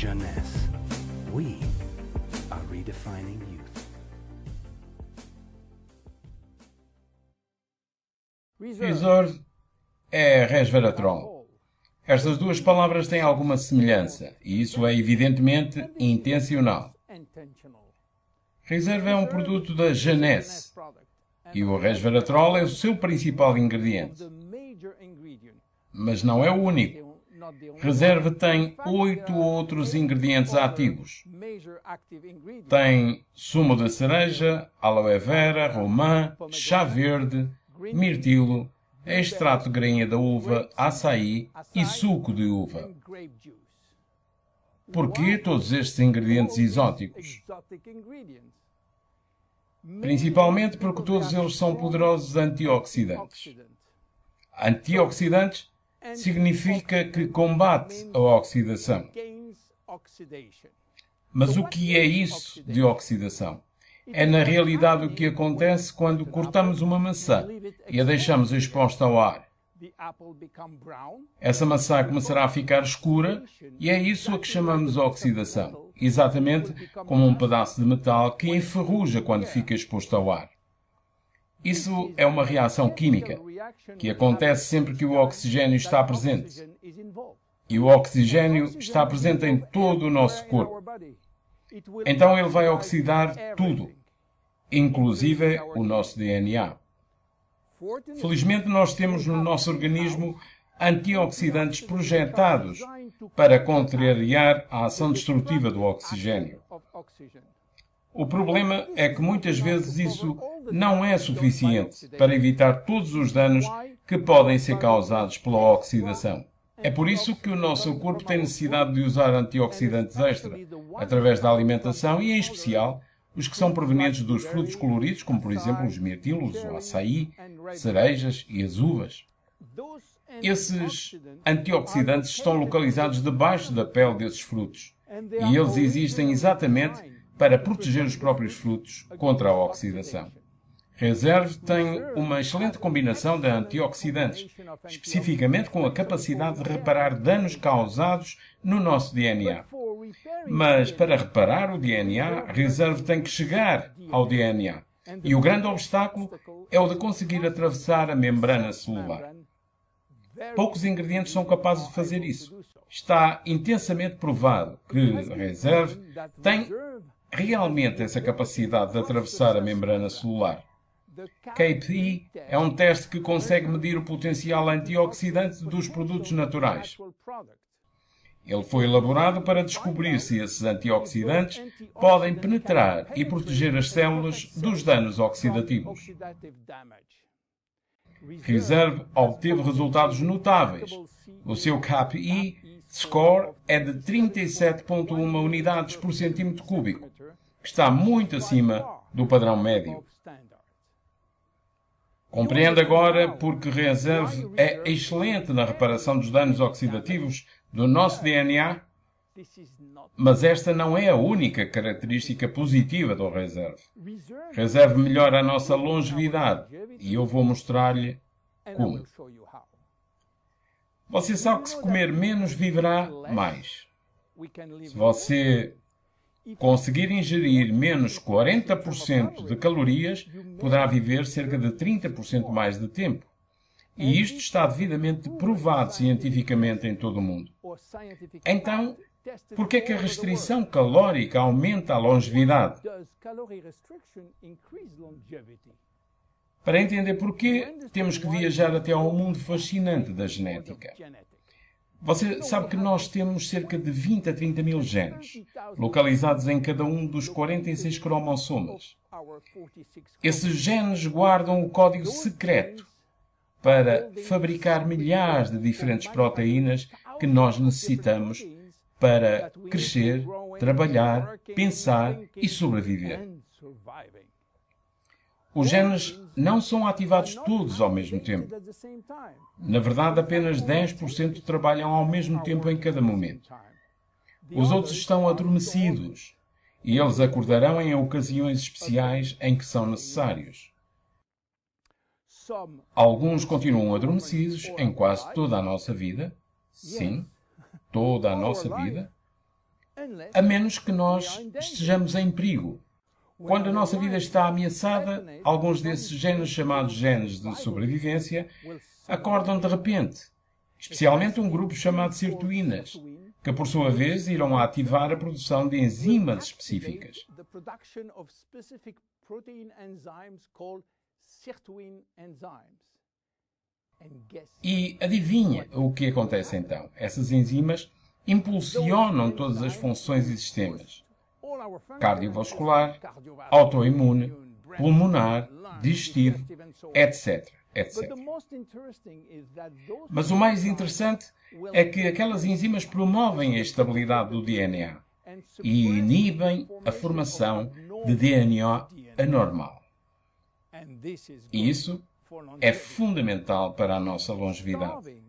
Jeunesse. We are redefining youth. Reserve é resveratrol. Estas duas palavras têm alguma semelhança, e isso é evidentemente intencional. Reserve é um produto da Jeunesse, e o resveratrol é o seu principal ingrediente. Mas não é o único. Reserve tem 8 outros ingredientes ativos. Tem sumo de cereja, aloe vera, romã, chá verde, mirtilo, extrato de grainha da uva, açaí e suco de uva. Por que todos estes ingredientes exóticos? Principalmente porque todos eles são poderosos antioxidantes. Antioxidantes significa que combate a oxidação. Mas o que é isso de oxidação? É na realidade o que acontece quando cortamos uma maçã e a deixamos exposta ao ar. Essa maçã começará a ficar escura e é isso a que chamamos de oxidação, exatamente como um pedaço de metal que enferruja quando fica exposto ao ar. Isso é uma reação química que acontece sempre que o oxigênio está presente. E o oxigênio está presente em todo o nosso corpo. Então ele vai oxidar tudo, inclusive o nosso DNA. Felizmente nós temos no nosso organismo antioxidantes projetados para contrariar a ação destrutiva do oxigênio. O problema é que muitas vezes isso não é suficiente para evitar todos os danos que podem ser causados pela oxidação. É por isso que o nosso corpo tem necessidade de usar antioxidantes extra, através da alimentação e, em especial, os que são provenientes dos frutos coloridos, como por exemplo os mirtilos, o açaí, cerejas e as uvas. Esses antioxidantes estão localizados debaixo da pele desses frutos e eles existem exatamente para proteger os próprios frutos contra a oxidação. Reserve tem uma excelente combinação de antioxidantes, especificamente com a capacidade de reparar danos causados no nosso DNA. Mas para reparar o DNA, Reserve tem que chegar ao DNA. E o grande obstáculo é o de conseguir atravessar a membrana celular. Poucos ingredientes são capazes de fazer isso. Está intensamente provado que Reserve tem realmente essa capacidade de atravessar a membrana celular. KPI é um teste que consegue medir o potencial antioxidante dos produtos naturais. Ele foi elaborado para descobrir se esses antioxidantes podem penetrar e proteger as células dos danos oxidativos. Reserve obteve resultados notáveis. O seu KPI score é de 37,1 unidades por centímetro cúbico, que está muito acima do padrão médio. Compreende agora porque Reserve é excelente na reparação dos danos oxidativos do nosso DNA? Mas esta não é a única característica positiva do Reserve. Reserve melhora a nossa longevidade e eu vou mostrar-lhe como. Você sabe que se comer menos viverá mais. Se você conseguir ingerir menos 40% de calorias, poderá viver cerca de 30% mais de tempo. E isto está devidamente provado cientificamente em todo o mundo. Então, por que é que a restrição calórica aumenta a longevidade? Para entender porquê, temos que viajar até ao mundo fascinante da genética. Você sabe que nós temos cerca de 20 a 30 mil genes, localizados em cada um dos 46 cromossomas. Esses genes guardam o código secreto para fabricar milhares de diferentes proteínas que nós necessitamos para crescer, trabalhar, pensar e sobreviver. Os genes não são ativados todos ao mesmo tempo. Na verdade, apenas 10% trabalham ao mesmo tempo em cada momento. Os outros estão adormecidos e eles acordarão em ocasiões especiais em que são necessários. Alguns continuam adormecidos em quase toda a nossa vida. Sim, toda a nossa vida. a menos que nós estejamos em perigo. Quando a nossa vida está ameaçada, alguns desses genes chamados genes de sobrevivência acordam de repente, especialmente um grupo chamado sirtuínas, que por sua vez irão ativar a produção de enzimas específicas. E adivinha o que acontece então? Essas enzimas impulsionam todas as funções e sistemas: cardiovascular, autoimune, pulmonar, digestivo, etc, etc. Mas o mais interessante é que aquelas enzimas promovem a estabilidade do DNA e inibem a formação de DNA anormal. E isso é fundamental para a nossa longevidade.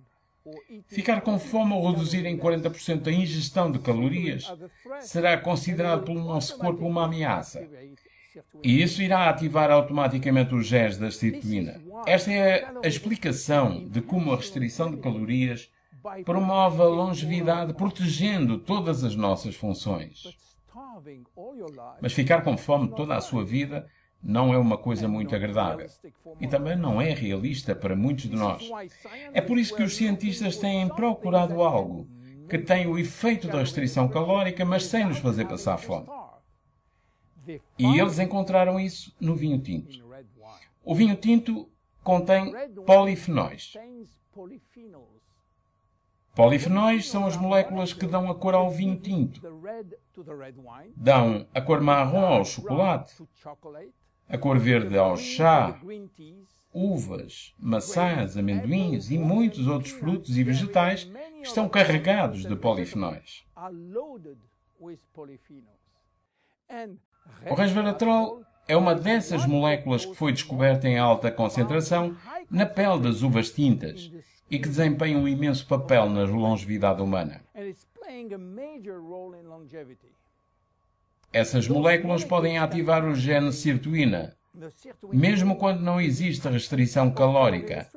Ficar com fome ou reduzir em 40% a ingestão de calorias será considerado pelo nosso corpo uma ameaça. E isso irá ativar automaticamente os genes da sirtuína. Esta é a explicação de como a restrição de calorias promove a longevidade, protegendo todas as nossas funções. Mas ficar com fome toda a sua vida não é uma coisa muito agradável. E também não é realista para muitos de nós. É por isso que os cientistas têm procurado algo que tem o efeito da restrição calórica, mas sem nos fazer passar fome. E eles encontraram isso no vinho tinto. O vinho tinto contém polifenóis. Polifenóis são as moléculas que dão a cor ao vinho tinto. Dão a cor marrom ao chocolate, a cor verde ao chá, uvas, maçãs, amendoins e muitos outros frutos e vegetais que estão carregados de polifenóis. O resveratrol é uma dessas moléculas que foi descoberta em alta concentração na pele das uvas tintas e que desempenha um imenso papel na longevidade humana. Essas moléculas podem ativar o gene sirtuína, mesmo quando não existe restrição calórica,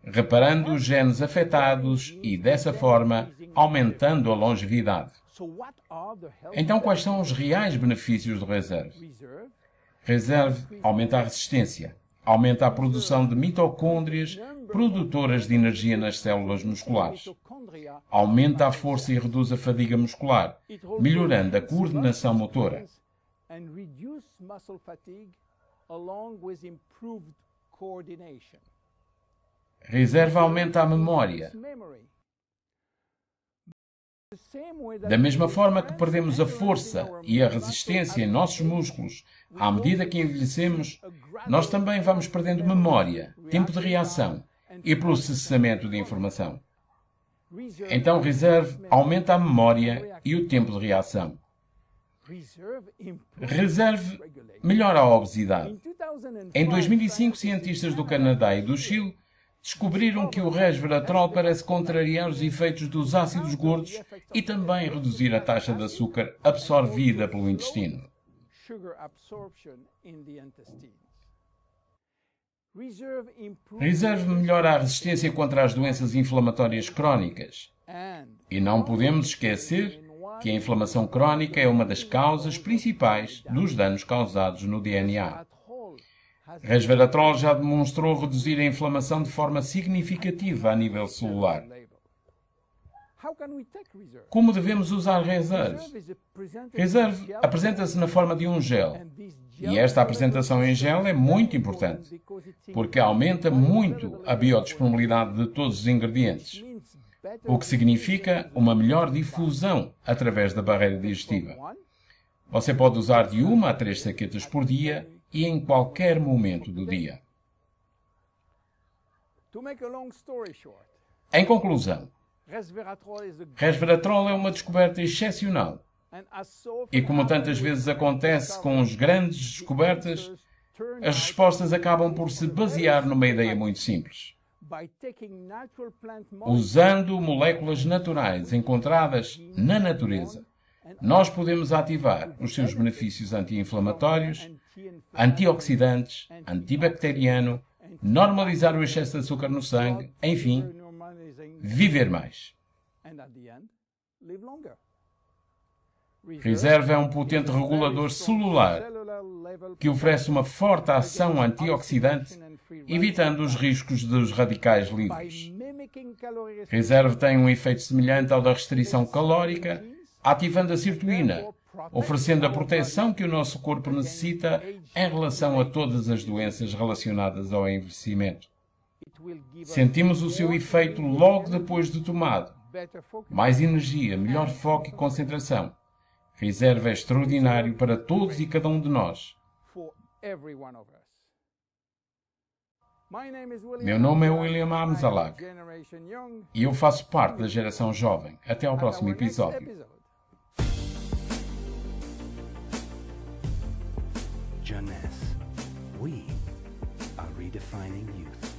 reparando os genes afetados e, dessa forma, aumentando a longevidade. Então, quais são os reais benefícios do Reserve? Reserve aumenta a resistência, aumenta a produção de mitocôndrias produtoras de energia nas células musculares, aumenta a força e reduz a fadiga muscular, melhorando a coordenação motora. Reserve aumenta a memória. Da mesma forma que perdemos a força e a resistência em nossos músculos à medida que envelhecemos, nós também vamos perdendo memória, tempo de reação e processamento de informação. Então, Reserve aumenta a memória e o tempo de reação. Reserve melhora a obesidade. Em 2005, cientistas do Canadá e do Chile descobriram que o resveratrol parece contrariar os efeitos dos ácidos gordos e também reduzir a taxa de açúcar absorvida pelo intestino. Reserve melhora a resistência contra as doenças inflamatórias crónicas. E não podemos esquecer que a inflamação crónica é uma das causas principais dos danos causados no DNA. Resveratrol já demonstrou reduzir a inflamação de forma significativa a nível celular. Como devemos usar Reserve? Reserve apresenta-se na forma de um gel. E esta apresentação em gel é muito importante, porque aumenta muito a biodisponibilidade de todos os ingredientes, o que significa uma melhor difusão através da barreira digestiva. Você pode usar de 1 a 3 saquetas por dia e em qualquer momento do dia. Em conclusão, resveratrol é uma descoberta excepcional. E como tantas vezes acontece com as grandes descobertas, as respostas acabam por se basear numa ideia muito simples. Usando moléculas naturais encontradas na natureza, nós podemos ativar os seus benefícios anti-inflamatórios, antioxidantes, antibacteriano, normalizar o excesso de açúcar no sangue, enfim, viver mais. Reserve é um potente regulador celular que oferece uma forte ação antioxidante, evitando os riscos dos radicais livres. Reserve tem um efeito semelhante ao da restrição calórica, ativando a sirtuína, oferecendo a proteção que o nosso corpo necessita em relação a todas as doenças relacionadas ao envelhecimento. Sentimos o seu efeito logo depois de tomado. Mais energia, melhor foco e concentração. Reserve é extraordinário para todos e cada um de nós. Meu nome é William Amzalag e eu faço parte da geração jovem. Até ao próximo episódio. Jeunesse. We are redefining youth.